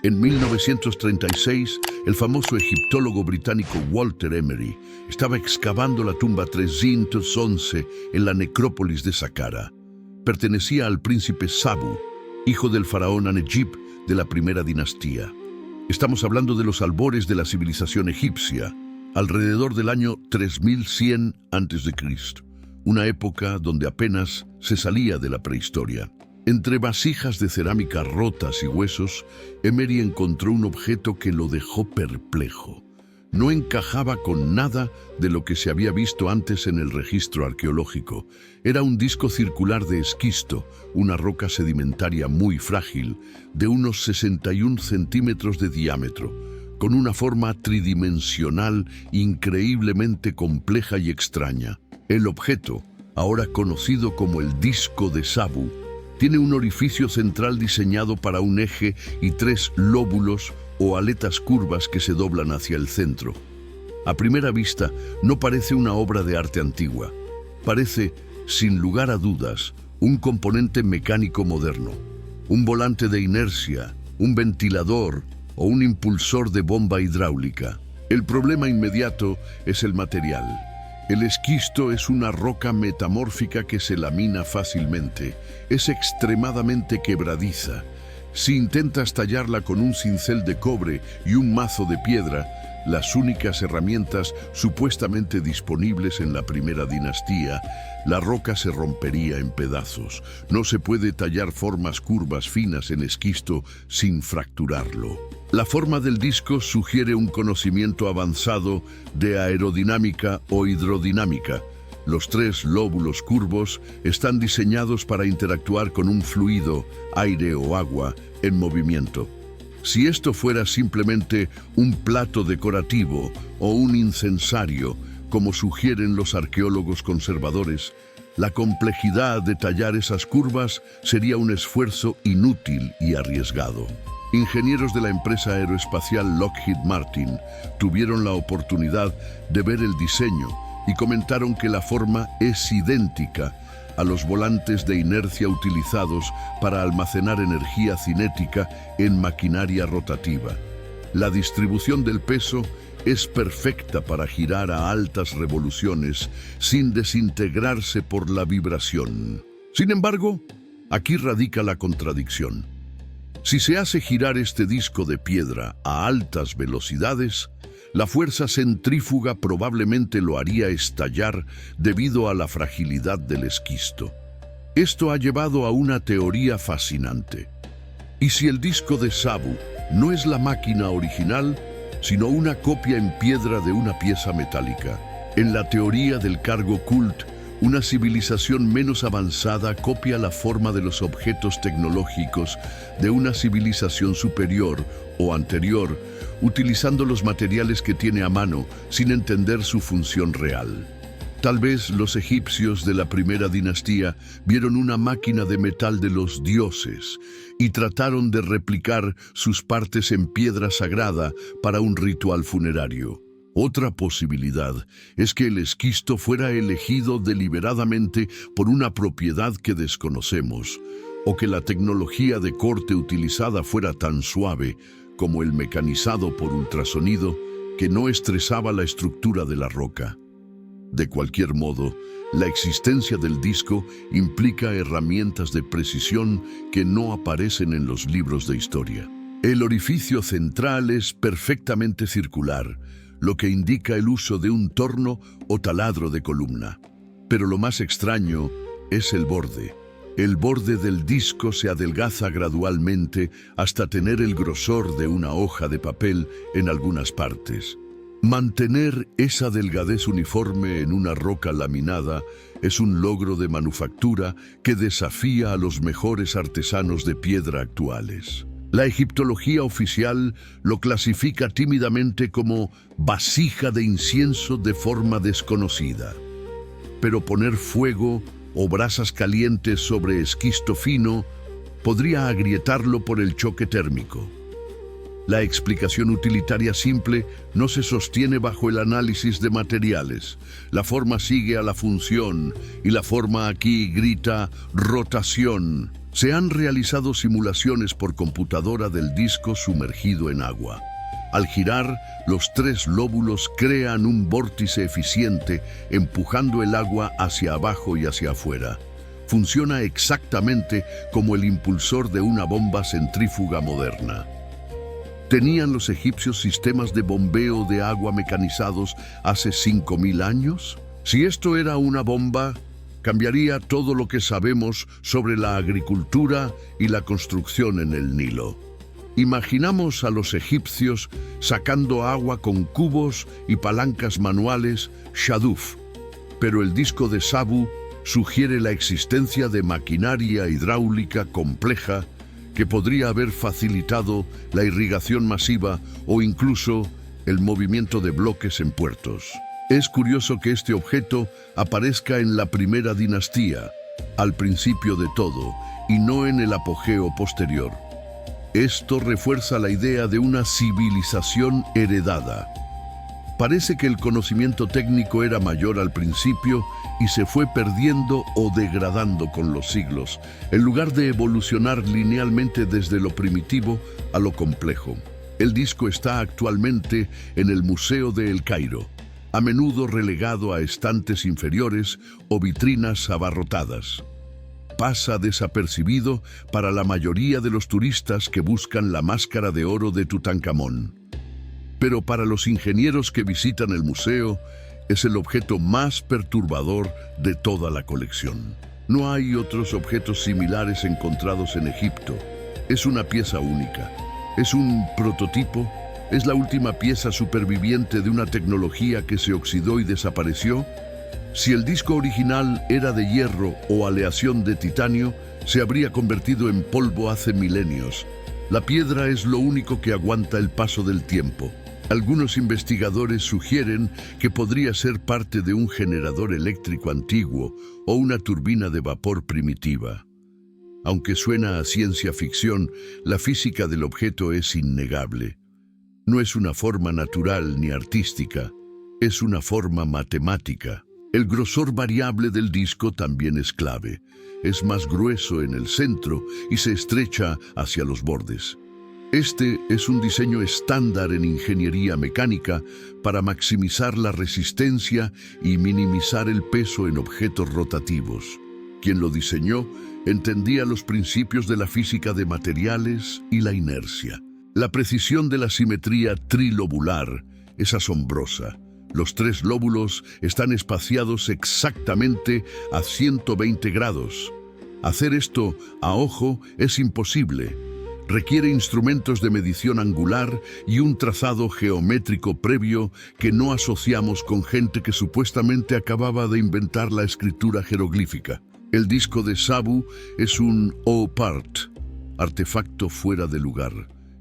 En 1936, el famoso egiptólogo británico Walter Emery estaba excavando la tumba 311 en la necrópolis de Saqqara. Pertenecía al príncipe Sabu, hijo del faraón Anegip de la primera dinastía. Estamos hablando de los albores de la civilización egipcia, alrededor del año 3100 a.C., una época donde apenas se salía de la prehistoria. Entre vasijas de cerámica rotas y huesos, Emery encontró un objeto que lo dejó perplejo. No encajaba con nada de lo que se había visto antes en el registro arqueológico. Era un disco circular de esquisto, una roca sedimentaria muy frágil, de unos 61 centímetros de diámetro, con una forma tridimensional increíblemente compleja y extraña. El objeto, ahora conocido como el disco de Sabu, tiene un orificio central diseñado para un eje y 3 lóbulos o aletas curvas que se doblan hacia el centro. A primera vista, no parece una obra de arte antigua. Parece, sin lugar a dudas, un componente mecánico moderno. Un volante de inercia, un ventilador o un impulsor de bomba hidráulica. El problema inmediato es el material. El esquisto es una roca metamórfica que se lamina fácilmente. Es extremadamente quebradiza. Si intentas tallarla con un cincel de cobre y un mazo de piedra, las únicas herramientas supuestamente disponibles en la primera dinastía, la roca se rompería en pedazos. No se puede tallar formas curvas finas en esquisto sin fracturarlo. La forma del disco sugiere un conocimiento avanzado de aerodinámica o hidrodinámica. Los 3 lóbulos curvos están diseñados para interactuar con un fluido, aire o agua, en movimiento. Si esto fuera simplemente un plato decorativo o un incensario, como sugieren los arqueólogos conservadores, la complejidad de tallar esas curvas sería un esfuerzo inútil y arriesgado. Ingenieros de la empresa aeroespacial Lockheed Martin tuvieron la oportunidad de ver el diseño y comentaron que la forma es idéntica a los volantes de inercia utilizados para almacenar energía cinética en maquinaria rotativa. La distribución del peso es perfecta para girar a altas revoluciones sin desintegrarse por la vibración. Sin embargo, aquí radica la contradicción. Si se hace girar este disco de piedra a altas velocidades, la fuerza centrífuga probablemente lo haría estallar debido a la fragilidad del esquisto. Esto ha llevado a una teoría fascinante. ¿Y si el disco de Sabu no es la máquina original, sino una copia en piedra de una pieza metálica? En la teoría del cargo cult, una civilización menos avanzada copia la forma de los objetos tecnológicos de una civilización superior o anterior, utilizando los materiales que tiene a mano sin entender su función real. Tal vez los egipcios de la primera dinastía vieron una máquina de metal de los dioses y trataron de replicar sus partes en piedra sagrada para un ritual funerario. Otra posibilidad es que el esquisto fuera elegido deliberadamente por una propiedad que desconocemos, o que la tecnología de corte utilizada fuera tan suave como el mecanizado por ultrasonido que no estresaba la estructura de la roca. De cualquier modo, la existencia del disco implica herramientas de precisión que no aparecen en los libros de historia. El orificio central es perfectamente circular, lo que indica el uso de un torno o taladro de columna. Pero lo más extraño es el borde. El borde del disco se adelgaza gradualmente hasta tener el grosor de una hoja de papel en algunas partes. Mantener esa delgadez uniforme en una roca laminada es un logro de manufactura que desafía a los mejores artesanos de piedra actuales. La egiptología oficial lo clasifica tímidamente como vasija de incienso de forma desconocida. Pero poner fuego o brasas calientes sobre esquisto fino podría agrietarlo por el choque térmico. La explicación utilitaria simple no se sostiene bajo el análisis de materiales. La forma sigue a la función y la forma aquí grita rotación. Se han realizado simulaciones por computadora del disco sumergido en agua. Al girar, los tres lóbulos crean un vórtice eficiente, empujando el agua hacia abajo y hacia afuera. Funciona exactamente como el impulsor de una bomba centrífuga moderna. ¿Tenían los egipcios sistemas de bombeo de agua mecanizados hace 5.000 años? Si esto era una bomba, cambiaría todo lo que sabemos sobre la agricultura y la construcción en el Nilo. Imaginamos a los egipcios sacando agua con cubos y palancas manuales, shaduf, pero el disco de Sabu sugiere la existencia de maquinaria hidráulica compleja que podría haber facilitado la irrigación masiva o incluso el movimiento de bloques en puertos. Es curioso que este objeto aparezca en la primera dinastía, al principio de todo, y no en el apogeo posterior. Esto refuerza la idea de una civilización heredada. Parece que el conocimiento técnico era mayor al principio y se fue perdiendo o degradando con los siglos, en lugar de evolucionar linealmente desde lo primitivo a lo complejo. El disco está actualmente en el Museo de El Cairo, a menudo relegado a estantes inferiores o vitrinas abarrotadas. Pasa desapercibido para la mayoría de los turistas que buscan la máscara de oro de Tutankamón. Pero para los ingenieros que visitan el museo, es el objeto más perturbador de toda la colección. No hay otros objetos similares encontrados en Egipto. Es una pieza única. Es un prototipo. Es la última pieza superviviente de una tecnología que se oxidó y desapareció. Si el disco original era de hierro o aleación de titanio, se habría convertido en polvo hace milenios. La piedra es lo único que aguanta el paso del tiempo. Algunos investigadores sugieren que podría ser parte de un generador eléctrico antiguo o una turbina de vapor primitiva. Aunque suena a ciencia ficción, la física del objeto es innegable. No es una forma natural ni artística, es una forma matemática. El grosor variable del disco también es clave. Es más grueso en el centro y se estrecha hacia los bordes. Este es un diseño estándar en ingeniería mecánica para maximizar la resistencia y minimizar el peso en objetos rotativos. Quien lo diseñó entendía los principios de la física de materiales y la inercia. La precisión de la simetría trilobular es asombrosa. Los tres lóbulos están espaciados exactamente a 120 grados. Hacer esto a ojo es imposible. Requiere instrumentos de medición angular y un trazado geométrico previo que no asociamos con gente que supuestamente acababa de inventar la escritura jeroglífica. El disco de Sabu es un O-Part, artefacto fuera de lugar,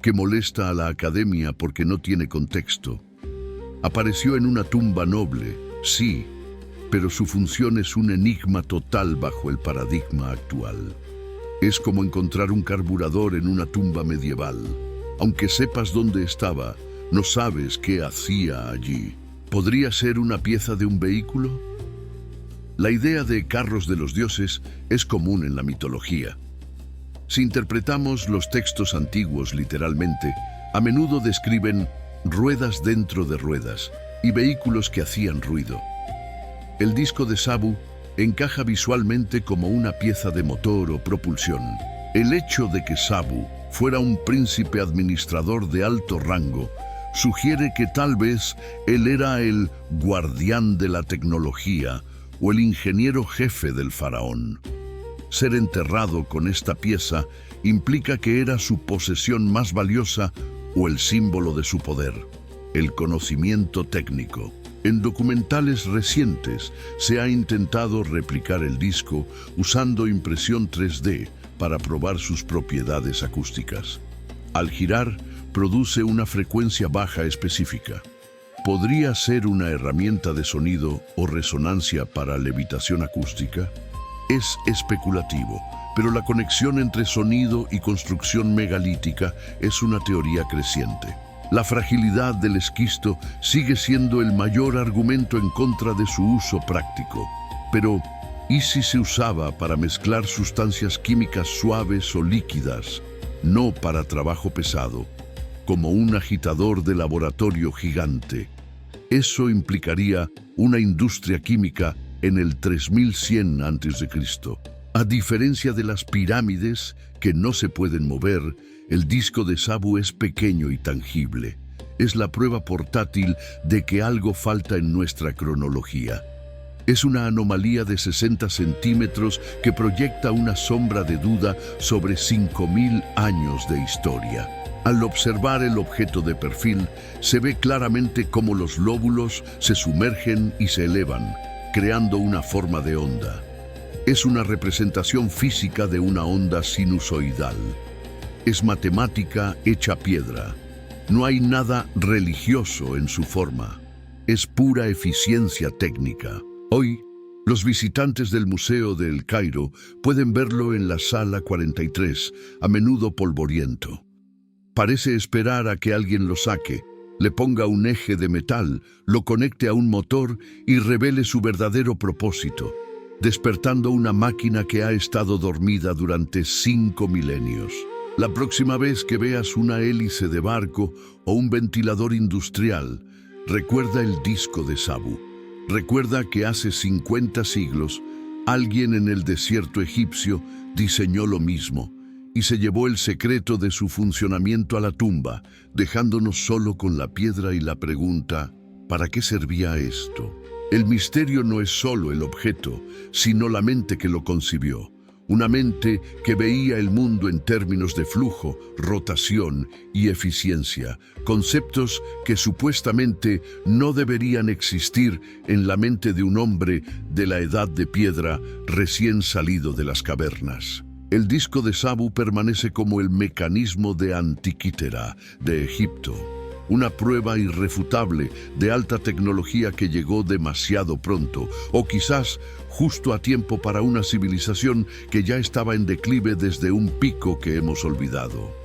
que molesta a la academia porque no tiene contexto. Apareció en una tumba noble, sí, pero su función es un enigma total bajo el paradigma actual. Es como encontrar un carburador en una tumba medieval. Aunque sepas dónde estaba, no sabes qué hacía allí. ¿Podría ser una pieza de un vehículo? La idea de carros de los dioses es común en la mitología. Si interpretamos los textos antiguos literalmente, a menudo describen ruedas dentro de ruedas y vehículos que hacían ruido. El disco de Sabu encaja visualmente como una pieza de motor o propulsión. El hecho de que Sabu fuera un príncipe administrador de alto rango sugiere que tal vez él era el guardián de la tecnología o el ingeniero jefe del faraón. Ser enterrado con esta pieza implica que era su posesión más valiosa o el símbolo de su poder, el conocimiento técnico. En documentales recientes se ha intentado replicar el disco usando impresión 3D para probar sus propiedades acústicas. Al girar, produce una frecuencia baja específica. ¿Podría ser una herramienta de sonido o resonancia para levitación acústica? Es especulativo, pero la conexión entre sonido y construcción megalítica es una teoría creciente. La fragilidad del esquisto sigue siendo el mayor argumento en contra de su uso práctico. Pero, ¿Y si se usaba para mezclar sustancias químicas suaves o líquidas, no para trabajo pesado, como un agitador de laboratorio gigante? Eso implicaría una industria química en el 3100 a.C. A diferencia de las pirámides que no se pueden mover, el disco de Sabu es pequeño y tangible. Es la prueba portátil de que algo falta en nuestra cronología. Es una anomalía de 60 centímetros que proyecta una sombra de duda sobre 5000 años de historia. Al observar el objeto de perfil, se ve claramente cómo los lóbulos se sumergen y se elevan, creando una forma de onda. Es una representación física de una onda sinusoidal. Es matemática hecha piedra. No hay nada religioso en su forma. Es pura eficiencia técnica. Hoy, los visitantes del Museo de El Cairo pueden verlo en la Sala 43, a menudo polvoriento. Parece esperar a que alguien lo saque, le ponga un eje de metal, lo conecte a un motor y revele su verdadero propósito, despertando una máquina que ha estado dormida durante 5 milenios. La próxima vez que veas una hélice de barco o un ventilador industrial, recuerda el disco de Sabu. Recuerda que hace 50 siglos, alguien en el desierto egipcio diseñó lo mismo y se llevó el secreto de su funcionamiento a la tumba, dejándonos solo con la piedra y la pregunta, ¿para qué servía esto? El misterio no es solo el objeto, sino la mente que lo concibió. Una mente que veía el mundo en términos de flujo, rotación y eficiencia, conceptos que supuestamente no deberían existir en la mente de un hombre de la edad de piedra recién salido de las cavernas. El disco de Sabu permanece como el mecanismo de Antiquítera de Egipto, una prueba irrefutable de alta tecnología que llegó demasiado pronto, o quizás justo a tiempo para una civilización que ya estaba en declive desde un pico que hemos olvidado.